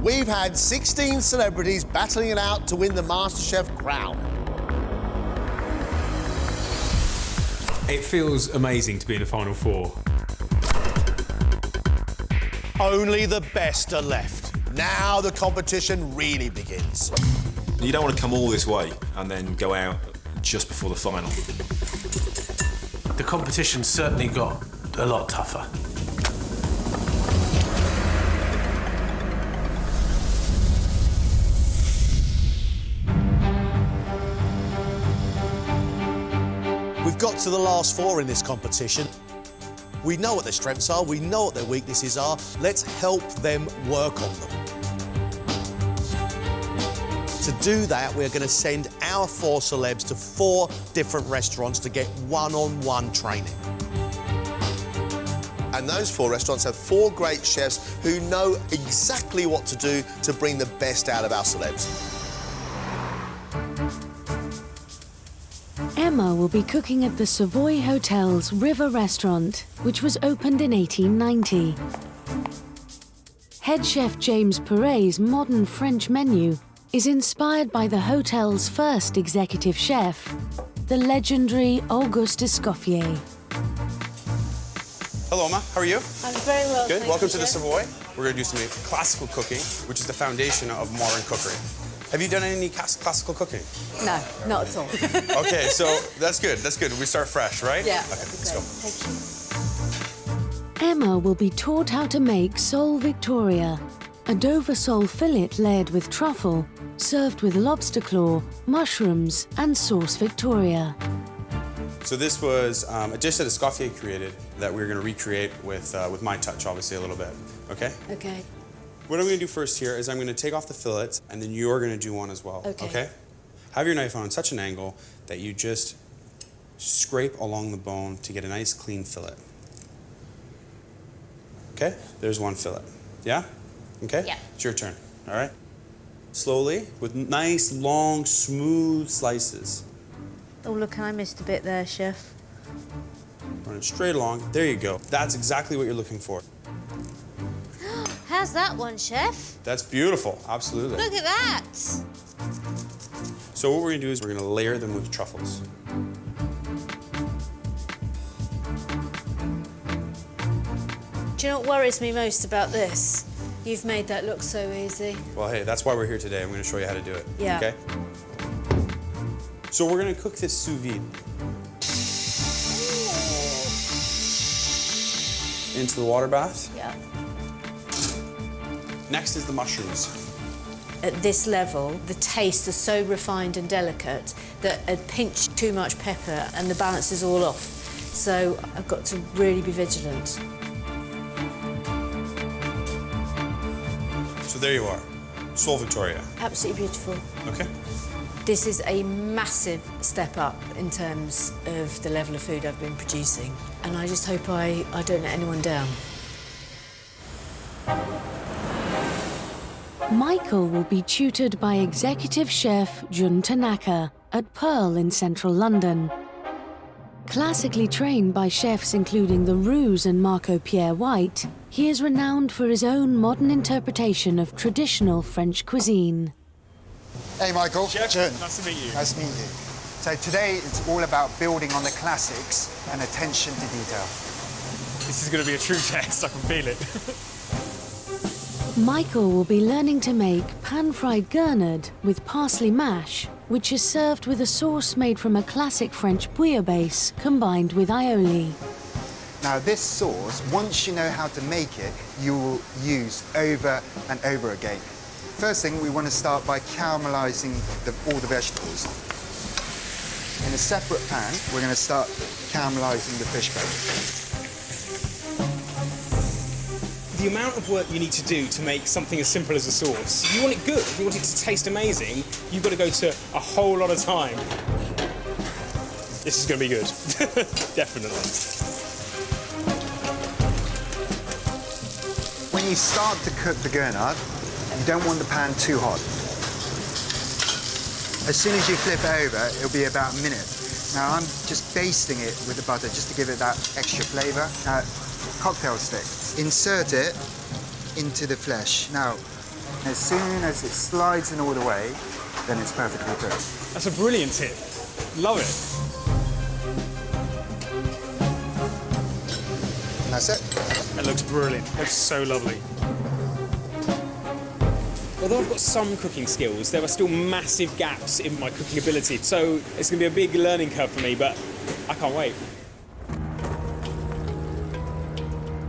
We've had 16 celebrities battling it out to win the MasterChef crown. It feels amazing to be in the final four. Only the best are left. Now the competition really begins. You don't want to come all this way and then go out just before the final. The competition certainly got a lot tougher. We've got to the last four in this competition. We know what their strengths are, we know what their weaknesses are. Let's help them work on them. To do that, we're going to send our four celebs to 4 different restaurants to get one-on-one training. And those 4 restaurants have 4 great chefs who know exactly what to do to bring the best out of our celebs. Emma will be cooking at the Savoy Hotel's River Restaurant, which was opened in 1890. Head chef James Perret's modern French menu is inspired by the hotel's first executive chef, the legendary Auguste Escoffier. Hello, Emma. How are you? I'm very well, Good. thank Welcome you, to the Chef. Savoy. We're going to do some classical cooking, which is the foundation of modern cookery. Have you done any classical cooking? No, not at all. Okay, so that's good. That's good. We start fresh, right? Yeah. Okay, let's go. Thank you. Emma will be taught how to make sole Victoria, a Dover sole fillet layered with truffle, served with lobster claw, mushrooms, and sauce Victoria. So this was a dish that Escoffier created that we're going to recreate with my touch, obviously, a little bit. Okay? Okay. What I'm going to do first here is I'm going to take off the fillets, and then you're going to do one as well. Okay. Have your knife on such an angle that you just scrape along the bone to get a nice clean fillet. Okay? There's one fillet. Yeah? Okay? Yeah. It's your turn. All right? Slowly, with nice, long, smooth slices. Oh, look, I missed a bit there, Chef. Run it straight along. There you go. That's exactly what you're looking for. How's that one, Chef? That's beautiful. Absolutely. Look at that. So what we're going to do is we're going to layer them with truffles. Do you know what worries me most about this? You've made that look so easy. Well, hey, that's why we're here today. I'm going to show you how to do it. Yeah. Okay? So we're going to cook this sous vide. Into the water bath. Yeah. Next is the mushrooms. At this level, the tastes are so refined and delicate that a pinch too much pepper and the balance is all off. So I've got to really be vigilant. So there you are. Sole Victoria. Absolutely beautiful. Okay? This is a massive step up in terms of the level of food I've been producing. And I just hope I don't let anyone down. Michael will be tutored by executive chef Jun Tanaka at Pearl in central London. Classically trained by chefs including the Roux and Marco Pierre White, he is renowned for his own modern interpretation of traditional French cuisine. Hey, Michael. Chef, Jun. nice to meet you. Nice to meet you. So today it's all about building on the classics and attention to detail. This is going to be a true test, I can feel it. Michael will be learning to make pan-fried gurnard with parsley mash, which is served with a sauce made from a classic French bouillabaisse combined with aioli. Now this sauce, once you know how to make it, you will use over and over again. First thing, we want to start by caramelizing all the vegetables. In a separate pan, we're going to start caramelizing the fish bone. The amount of work you need to do to make something as simple as a sauce, if you want it good, if you want it to taste amazing, you've got to go to a whole lot of time. This is going to be good, definitely. When you start to cook the gurnard, you don't want the pan too hot. As soon as you flip it over, it'll be about a minute. Now I'm just basting it with the butter just to give it that extra flavour. Now, cocktail stick. Insert it into the flesh. Now, As soon as it slides in all the way, then it's perfectly cooked. That's a brilliant tip. Love it. And that's it. It looks brilliant. Looks so lovely. Although I've got some cooking skills, there are still massive gaps in my cooking ability. So it's going to be a big learning curve for me, but I can't wait.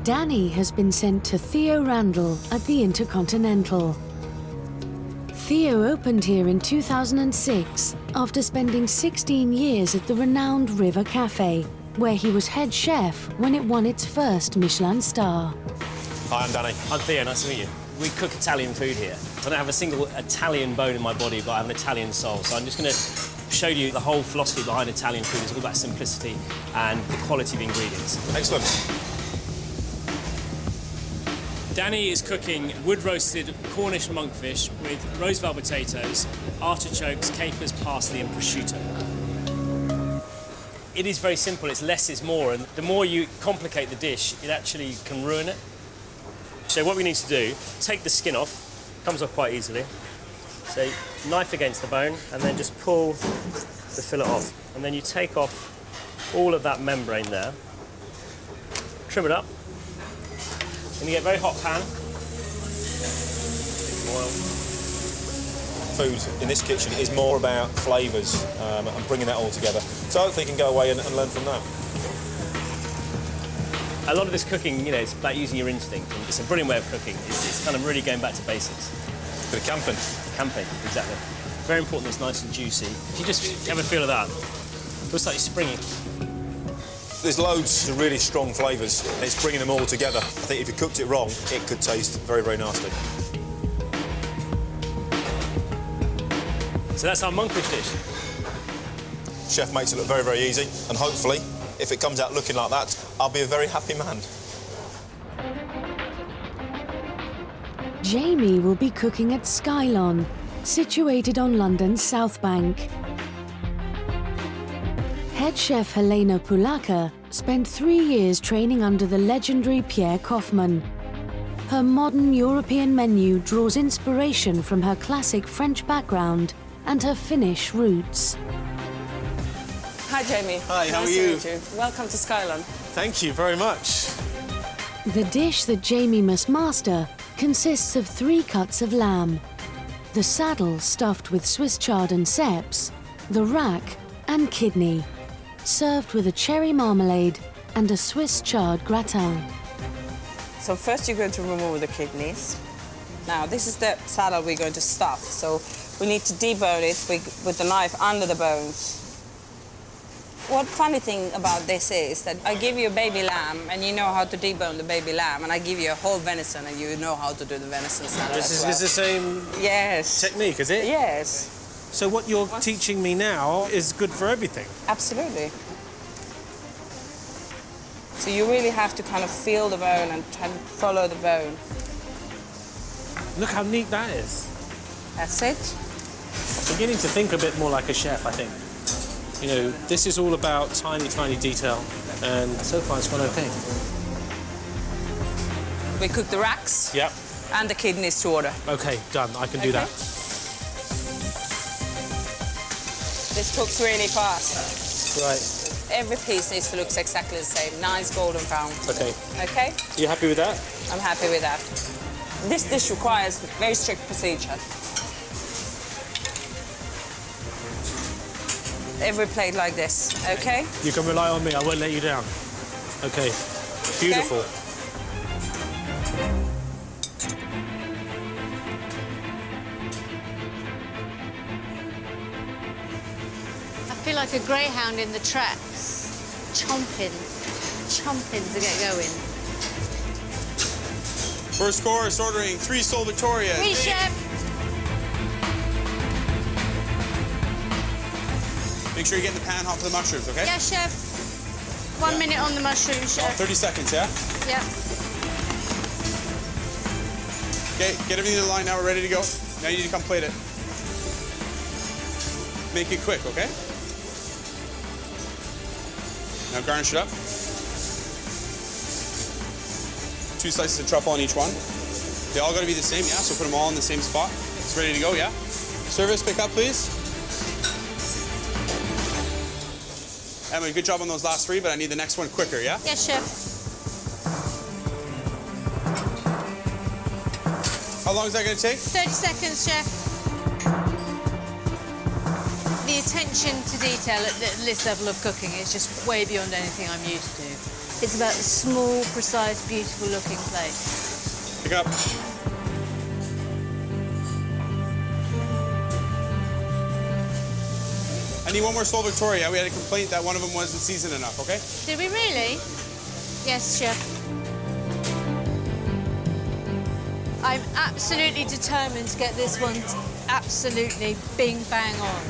Danny has been sent to Theo Randall at the Intercontinental. Theo opened here in 2006 after spending 16 years at the renowned River Cafe, where he was head chef when it won its first Michelin star. Hi, I'm Danny. I'm Theo, nice to meet you. We cook Italian food here. I don't have a single Italian bone in my body, but I have an Italian soul. So I'm just going to show you the whole philosophy behind Italian food. It's all about simplicity and the quality of ingredients. Excellent. Danny is cooking wood-roasted Cornish monkfish with rosevale potatoes, artichokes, capers, parsley and prosciutto. It is very simple, it's less is more, and the more you complicate the dish, it actually can ruin it. So what we need to do, take the skin off, comes off quite easily. So knife against the bone and then just pull the fillet off. And then you take off all of that membrane there, trim it up, and you get a very hot pan. Oil. Food in this kitchen is more about flavours and bringing that all together. So hopefully you can go away and learn from that. A lot of this cooking, you know, it's about using your instinct. And it's a brilliant way of cooking. It's kind of really going back to basics. Bit of camping. Camping, exactly. Very important it's nice and juicy. If you just have a feel of that, it looks like it's springy. There's loads of really strong flavours, and it's bringing them all together. I think if you cooked it wrong, it could taste very, very nasty. So that's our monkfish dish. Chef makes it look very, very easy, and hopefully, if it comes out looking like that, I'll be a very happy man. Jamie will be cooking at Skylon, situated on London's South Bank. Head chef Helena Pulaka spent 3 years training under the legendary Pierre Kaufmann. Her modern European menu draws inspiration from her classic French background and her Finnish roots. Hi, Jamie. Hi, how nice are you? To meet you? Welcome to Skylon. Thank you very much. The dish that Jamie must master consists of 3 cuts of lamb, the saddle stuffed with Swiss chard and ceps, the rack and kidney, served with a cherry marmalade and a Swiss chard gratin. So first you're going to remove the kidneys. Now this is the saddle we're going to stuff. So we need to debone it with the knife under the bones. What funny thing about this is that I give you a baby lamb and you know how to debone the baby lamb, and I give you a whole venison and you know how to do the venison salad. This is the same technique, is it? Yes. So what you're teaching me now is good for everything? Absolutely. So you really have to kind of feel the bone and try to follow the bone. Look how neat that is. That's it. I'm beginning to think a bit more like a chef, I think. You know, this is all about tiny, tiny detail, and so far it's gone okay. We cook the racks. Yep. And the kidneys to order. Okay, done. I can do that. This cooks really fast. Right. Every piece needs to look exactly the same. Nice golden brown. Okay. Okay? You happy with that? I'm happy with that. This dish requires very strict procedure. Every plate like this, okay? You can rely on me. I won't let you down. Okay. Beautiful. Okay. I feel like a greyhound in the traps, chomping to get going. First course, ordering 3 Sol Victoria. Oui, chef. Make sure you get the pan hot for the mushrooms, okay? Yeah, chef. 1 minute on the mushroom, chef. 30 seconds, yeah? Yeah. Okay, get everything in the line now. We're ready to go. Now you need to come plate it. Make it quick, okay? Now garnish it up. 2 slices of truffle on each one. They all got to be the same, yeah? So put them all in the same spot. It's ready to go, yeah? Service, pick up, please. Emma, good job on those last 3, but I need the next one quicker, yeah? Yes, chef. How long is that going to take? 30 seconds, chef. The attention to detail at this level of cooking is just way beyond anything I'm used to. It's about a small, precise, beautiful-looking plate. Pick up. I need one more Sol Victoria. We had a complaint that one of them wasn't seasoned enough, okay? Did we really? Yes, chef. I'm absolutely determined to get this one absolutely bing bang on.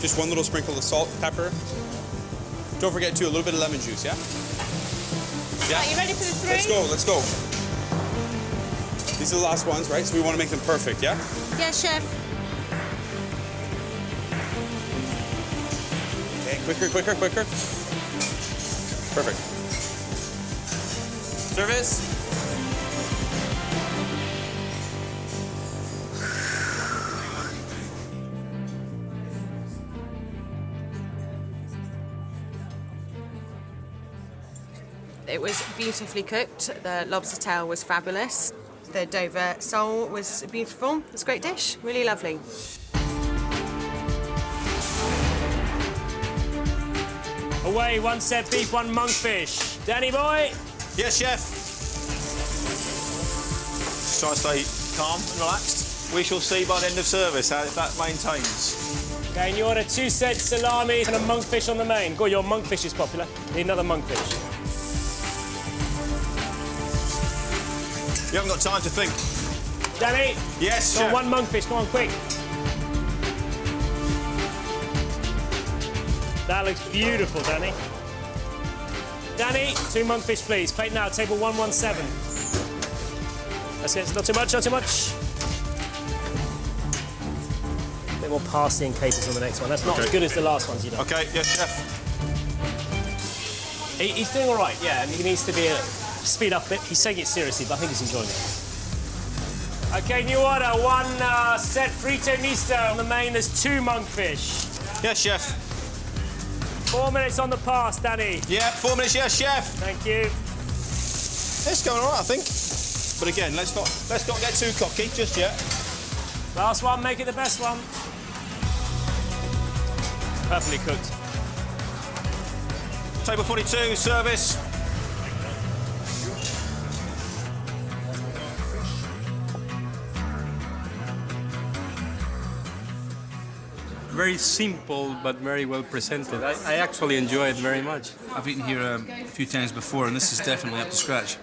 Just one little sprinkle of salt, pepper. Don't forget, too, a little bit of lemon juice, yeah? Yeah. Right, you ready for the 3? Let's go, let's go. These are the last ones, right? So we want to make them perfect, yeah? Yes, chef. Okay, quicker, quicker, quicker. Perfect. Service. It was beautifully cooked. The lobster tail was fabulous. The Dover sole was beautiful. It was a great dish, really lovely. Away, 1 set beef, 1 monkfish. Danny boy? Yes, chef. Just try and stay calm and relaxed. We shall see by the end of service how that maintains. Okay, and you order 2 sets salami and a monkfish on the main. Go, your monkfish is popular. Need another monkfish. You haven't got time to think. Danny? Yes, Got chef. 1 monkfish, come on, quick. That looks beautiful, Danny. Danny, 2 monkfish, please. Plate now, table 117. That's it, not too much, not too much. A bit more parsley and capers on the next one. That's not as good as the last ones, you know. Okay, yes, chef. He's doing all right, yeah, and he needs to be speed up a bit. He's taking it seriously, but I think he's enjoying it. Okay, new order. 1 set frito misto. On the main, there's 2 monkfish. Yes, chef. 4 minutes on the pass, Danny. Yeah, 4 minutes, yes, chef. Thank you. It's going all right, I think. But again, let's not get too cocky just yet. Last one, make it the best one. Perfectly cooked. Table 42, service. Very simple, but very well presented. I actually enjoy it very much. I've eaten here a few times before, and this is definitely up to scratch.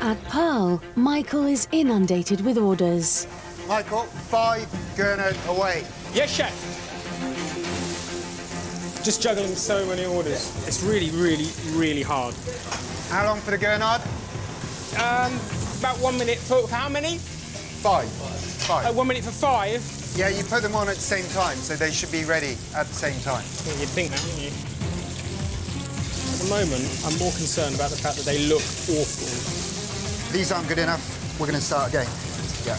At Pearl, Michael is inundated with orders. Michael, 5 gurnard away. Yes, chef. Just juggling so many orders. It's really, really, really hard. How long for the gurnard? About 1 minute for how many? 5. 1 minute for 5? Yeah, you put them on at the same time, so they should be ready at the same time. Yeah, you'd think that, wouldn't you? At the moment, I'm more concerned about the fact that they look awful. These aren't good enough. We're going to start again. Yeah.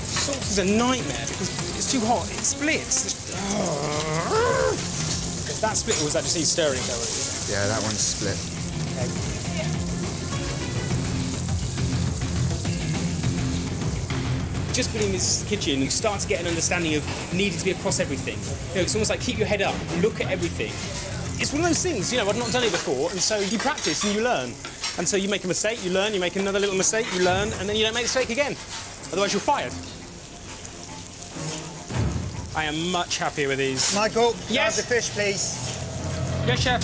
Sauce is a nightmare because it's too hot. It splits. Is that split or was that just you stirring it already? Yeah, that one's split. Okay. Just been in this kitchen, you start to get an understanding of needing to be across everything. You know, it's almost like keep your head up, look at everything. It's one of those things, you know, I've not done it before, and so you practice and you learn. And so you make a mistake, you learn, you make another little mistake, you learn, and then you don't make the mistake again. Otherwise you're fired. I am much happier with these. Michael, yes, the fish, please. Yes, chef.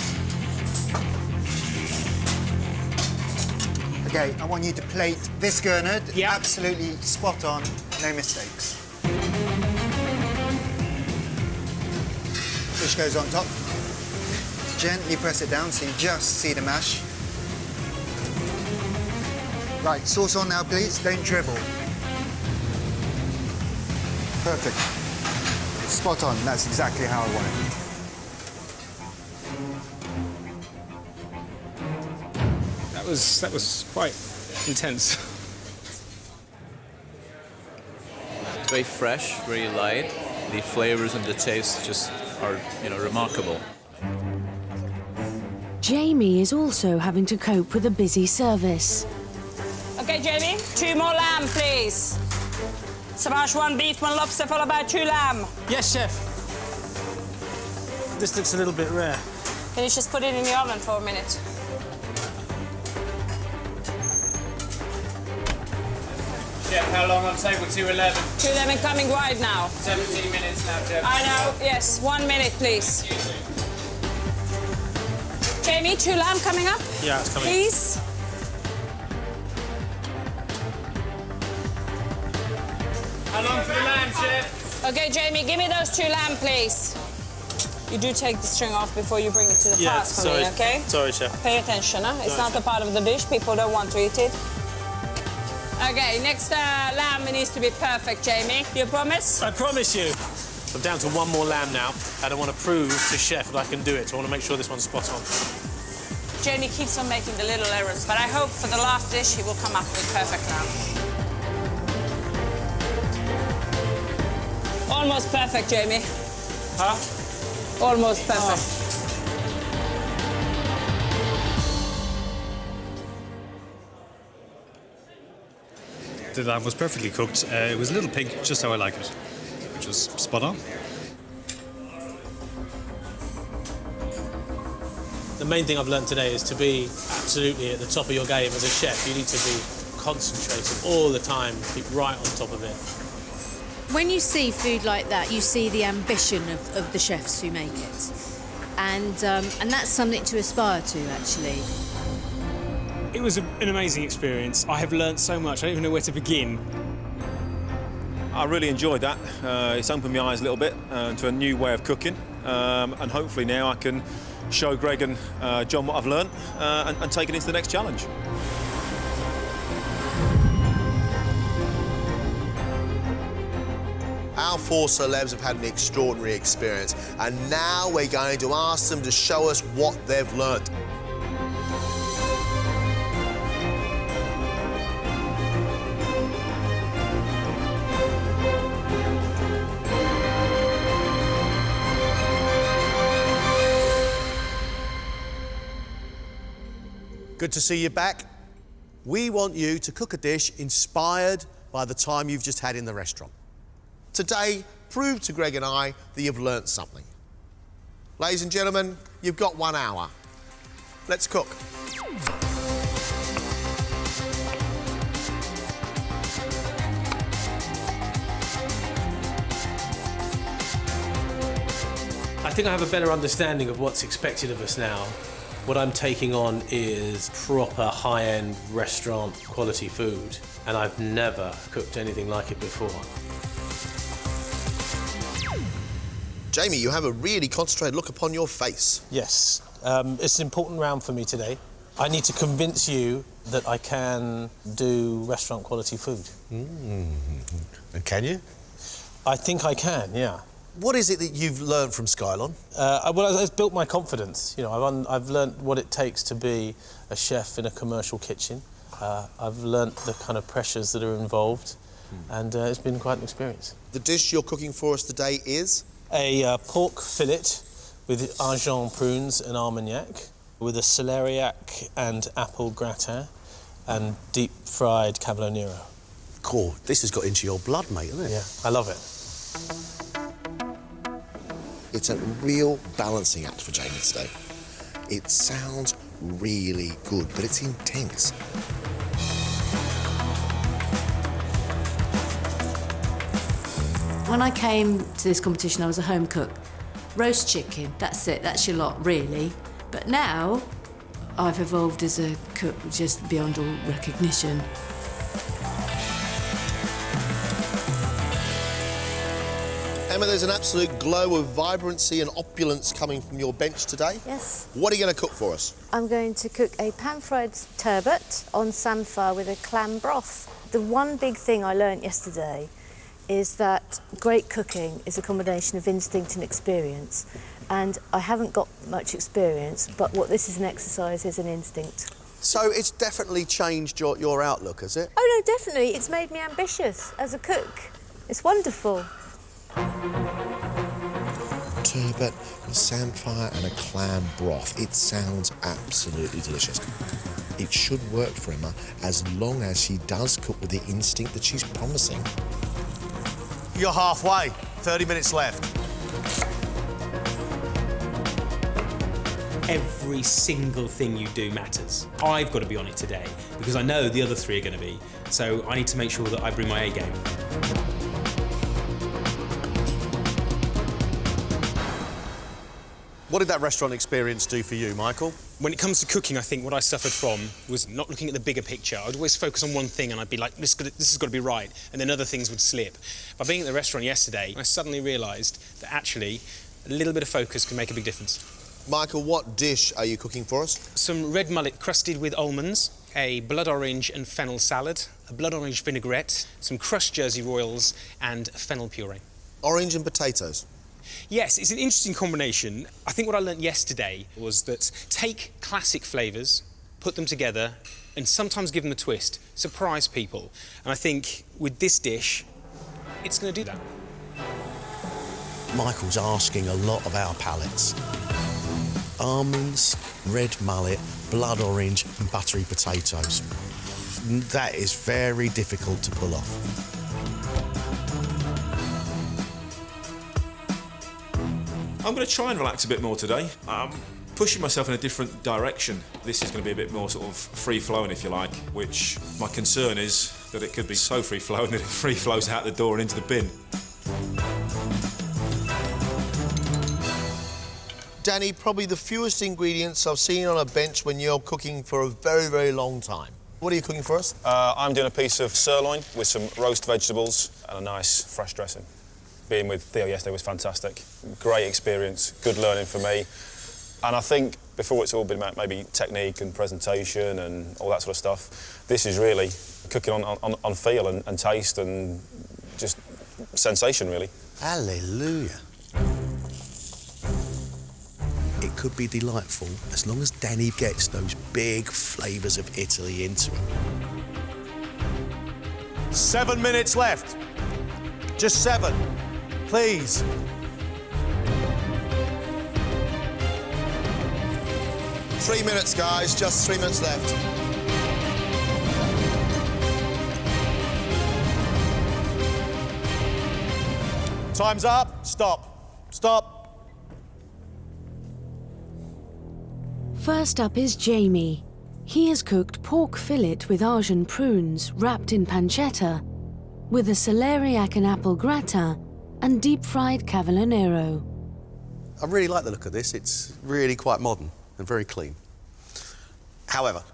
Okay, I want you to plate this gurnard. Yeah. Absolutely spot on, no mistakes. Fish goes on top. Gently press it down so you just see the mash. Right, sauce on now, please. Don't dribble. Perfect. Spot on. That's exactly how I want it. was quite intense. It's very fresh, very light. The flavors and the taste just are, remarkable. Jamie is also having to cope with a busy service. Okay, Jamie, 2 more lamb, please. Savage, 1 beef, 1 lobster, followed by 2 lamb. Yes, chef. This looks a little bit rare. Can you just put it in the oven for a minute? Chef, how long on table 211? 211 coming right now. 17 minutes now, Chef. I know, yes. 1 minute, please. Jamie, 2 lamb coming up. Yeah, it's coming. Please. How long for the lamb, Chef? Okay, Jamie, give me those 2 lamb, please. You do take the string off before you bring it to the fast for me, okay? Sorry, chef. Pay attention, huh? It's Sorry, not a part of the dish. People don't want to eat it. Okay, next lamb needs to be perfect, Jamie. You promise? I promise you. I'm down to 1 more lamb now, and I want to prove to chef that I can do it. So I want to make sure this one's spot on. Jamie keeps on making the little errors, but I hope for the last dish he will come up with perfect lamb. Almost perfect, Jamie. Huh? Almost perfect. The lamb was perfectly cooked. It was a little pink, just how I like it, which was spot on. The main thing I've learned today is to be absolutely at the top of your game as a chef. You need to be concentrated all the time, keep right on top of it. When you see food like that, you see the ambition of the chefs who make it. And that's something to aspire to, actually. It was an amazing experience. I have learned so much. I don't even know where to begin. I really enjoyed that. It's opened my eyes a little bit to a new way of cooking. And hopefully now I can show Greg and John what I've learned and take it into the next challenge. Our 4 celebs have had an extraordinary experience, and now we're going to ask them to show us what they've learnt. Good to see you back. We want you to cook a dish inspired by the time you've just had in the restaurant. Today, prove to Greg and I that you've learnt something. Ladies and gentlemen, you've got 1 hour. Let's cook. I think I have a better understanding of what's expected of us now. What I'm taking on is proper high-end restaurant quality food, and I've never cooked anything like it before. Jamie, you have a really concentrated look upon your face. Yes, it's an important round for me today. I need to convince you that I can do restaurant quality food. And can you? I think I can, yeah. What is it that you've learned from Skylon? Well, it's built my confidence. You know, I've learned what it takes to be a chef in a commercial kitchen. I've learnt the kind of pressures that are involved, and it's been quite an experience. The dish you're cooking for us today is? A pork fillet with Argent prunes and Armagnac, with a celeriac and apple gratin, and deep-fried cavolo nero. Cool. This has got into your blood, mate, isn't it? Yeah, I love it. It's a real balancing act for Jamie today. It sounds really good, but it's intense. When I came to this competition, I was a home cook. Roast chicken, that's it, that's your lot, really. But now, I've evolved as a cook just beyond all recognition. Emma, there's an absolute glow of vibrancy and opulence coming from your bench today. Yes. What are you going to cook for us? I'm going to cook a pan-fried turbot on samphire with a clam broth. The one big thing I learnt yesterday is that great cooking is a combination of instinct and experience. And I haven't got much experience, but what this is an exercise is an instinct. So it's definitely changed your outlook, has it? Oh, no, definitely. It's made me ambitious as a cook. It's wonderful. Turbot, a samphire and a clam broth. It sounds absolutely delicious. It should work for Emma as long as she does cook with the instinct that she's promising. You're halfway. 30 minutes left. Every single thing you do matters. I've got to be on it today because I know the other three are going to be. So I need to make sure that I bring my A game. What did that restaurant experience do for you, Michael? When it comes to cooking, I think what I suffered from was not looking at the bigger picture. I'd always focus on one thing and I'd be like, this has got to be right, and then other things would slip. By being at the restaurant yesterday, I suddenly realised that actually a little bit of focus can make a big difference. Michael, what dish are you cooking for us? Some red mullet crusted with almonds, a blood orange and fennel salad, a blood orange vinaigrette, some crushed Jersey Royals and fennel puree. Orange and potatoes? Yes, it's an interesting combination. I think what I learnt yesterday was that take classic flavours, put them together, and sometimes give them a twist, surprise people. And I think with this dish, it's going to do that. Michael's asking a lot of our palates. Almonds, red mullet, blood orange and buttery potatoes. That is very difficult to pull off. I'm going to try and relax a bit more today. I'm pushing myself in a different direction. This is going to be a bit more sort of free-flowing, if you like, which my concern is that it could be so free-flowing that it free-flows out the door and into the bin. Danny, probably the fewest ingredients I've seen on a bench when you're cooking for a very, very long time. What are you cooking for us? I'm doing a piece of sirloin with some roast vegetables and a nice fresh dressing. Being with Theo yesterday was fantastic. Great experience, good learning for me. And I think before it's all been about maybe technique and presentation and all that sort of stuff, this is really cooking on feel and taste and just sensation, really. Hallelujah. It could be delightful as long as Danny gets those big flavours of Italy into it. 7 minutes left. Just 7. Please. Three minutes, guys. Just 3 minutes left. Time's up. Stop. Stop. First up is Jamie. He has cooked pork fillet with Argent prunes wrapped in pancetta, with a celeriac and apple gratin and deep-fried cavolo nero. I really like the look of this. It's really quite modern and very clean. However,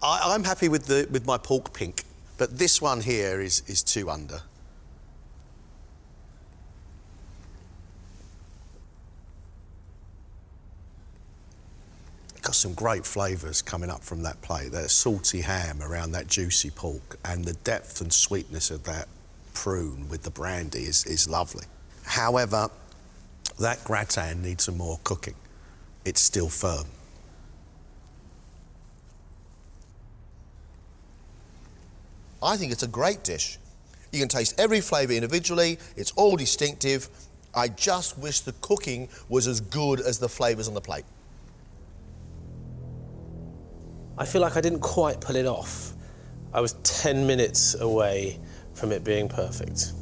I'm happy with my pork pink, but this one here is 2 under. Got some great flavours coming up from that plate. That salty ham around that juicy pork, and the depth and sweetness of that prune with the brandy is lovely. However, that gratin needs some more cooking. It's still firm. I think it's a great dish. You can taste every flavour individually. It's all distinctive. I just wish the cooking was as good as the flavours on the plate. I feel like I didn't quite pull it off. I was 10 minutes away from it being perfect.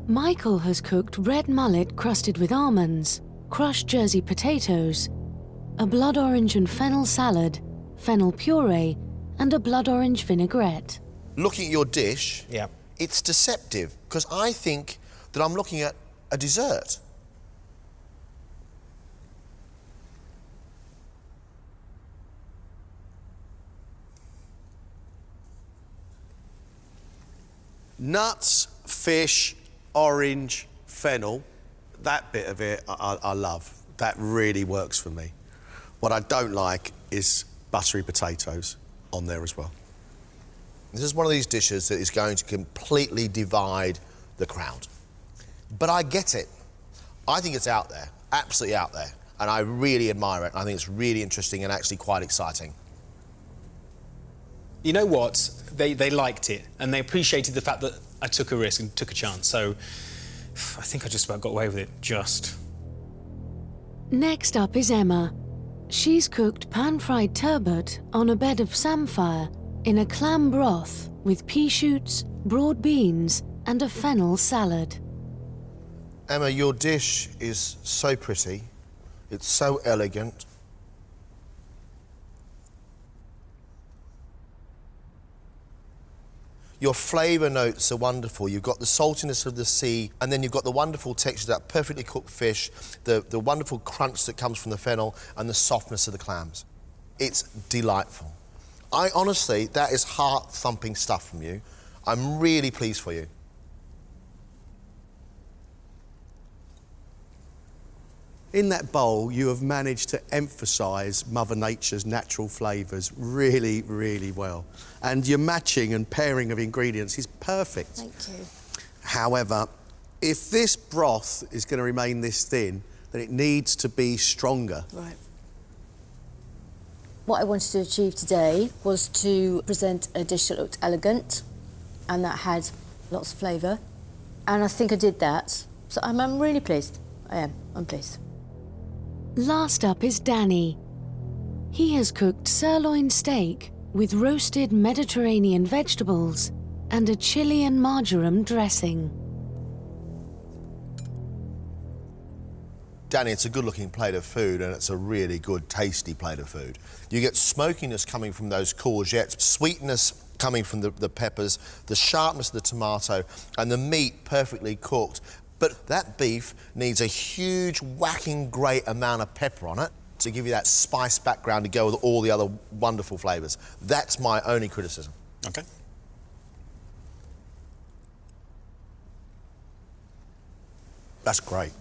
Michael has cooked red mullet crusted with almonds, crushed Jersey potatoes, a blood orange and fennel salad, fennel puree, and a blood orange vinaigrette. Looking at your dish, it's deceptive, because I think that I'm looking at a dessert. Nuts, fish, orange, fennel, that bit of it I love. That really works for me. What I don't like is buttery potatoes on there as well. This is one of these dishes that is going to completely divide the crowd. But I get it. I think it's out there, absolutely out there. And I really admire it. I think it's really interesting and actually quite exciting. You know what? They liked it, and they appreciated the fact that I took a risk and took a chance, so I think I just about got away with it, just. Next up is Emma. She's cooked pan-fried turbot on a bed of samphire in a clam broth with pea shoots, broad beans and a fennel salad. Emma, your dish is so pretty. It's so elegant. Your flavour notes are wonderful. You've got the saltiness of the sea, and then you've got the wonderful texture of that perfectly cooked fish, the wonderful crunch that comes from the fennel, and the softness of the clams. It's delightful. Honestly, that is heart-thumping stuff from you. I'm really pleased for you. In that bowl, you have managed to emphasise Mother Nature's natural flavours really, really well. And your matching and pairing of ingredients is perfect. Thank you. However, if this broth is going to remain this thin, then it needs to be stronger. Right. What I wanted to achieve today was to present a dish that looked elegant and that had lots of flavour. And I think I did that. So I'm really pleased. I'm pleased. Last up is Danny. He has cooked sirloin steak with roasted Mediterranean vegetables and a chili and marjoram dressing. Danny, it's a good-looking plate of food, and it's a really good, tasty plate of food. You get smokiness coming from those courgettes, sweetness coming from the peppers, the sharpness of the tomato, and the meat perfectly cooked. But that beef needs a huge, whacking great amount of pepper on it to give you that spice background to go with all the other wonderful flavours. That's my only criticism. OK. That's great.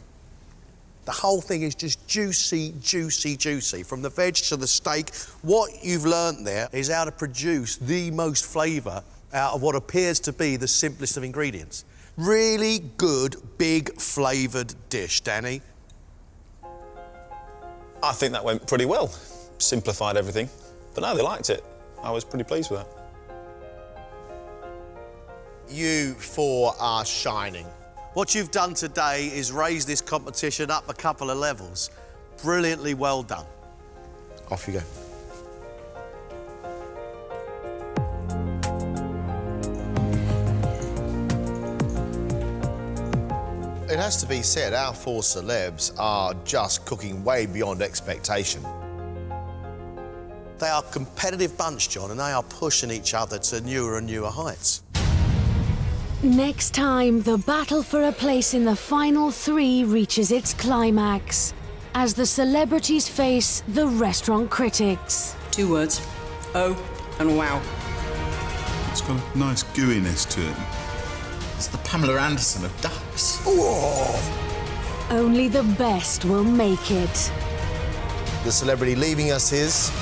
The whole thing is just juicy, juicy, juicy. From the veg to the steak, what you've learnt there is how to produce the most flavour out of what appears to be the simplest of ingredients. Really good, big, flavoured dish, Danny. I think that went pretty well. Simplified everything. But no, they liked it. I was pretty pleased with that. You four are shining. What you've done today is raise this competition up a couple of levels. Brilliantly well done. Off you go. It has to be said, our four celebs are just cooking way beyond expectation. They are a competitive bunch, John, and they are pushing each other to newer and newer heights. Next time, the battle for a place in the final three reaches its climax as the celebrities face the restaurant critics. 2 words, oh and wow. It's got a nice gooiness to it. It's the Pamela Anderson of ducks. Only the best will make it. The celebrity leaving us is...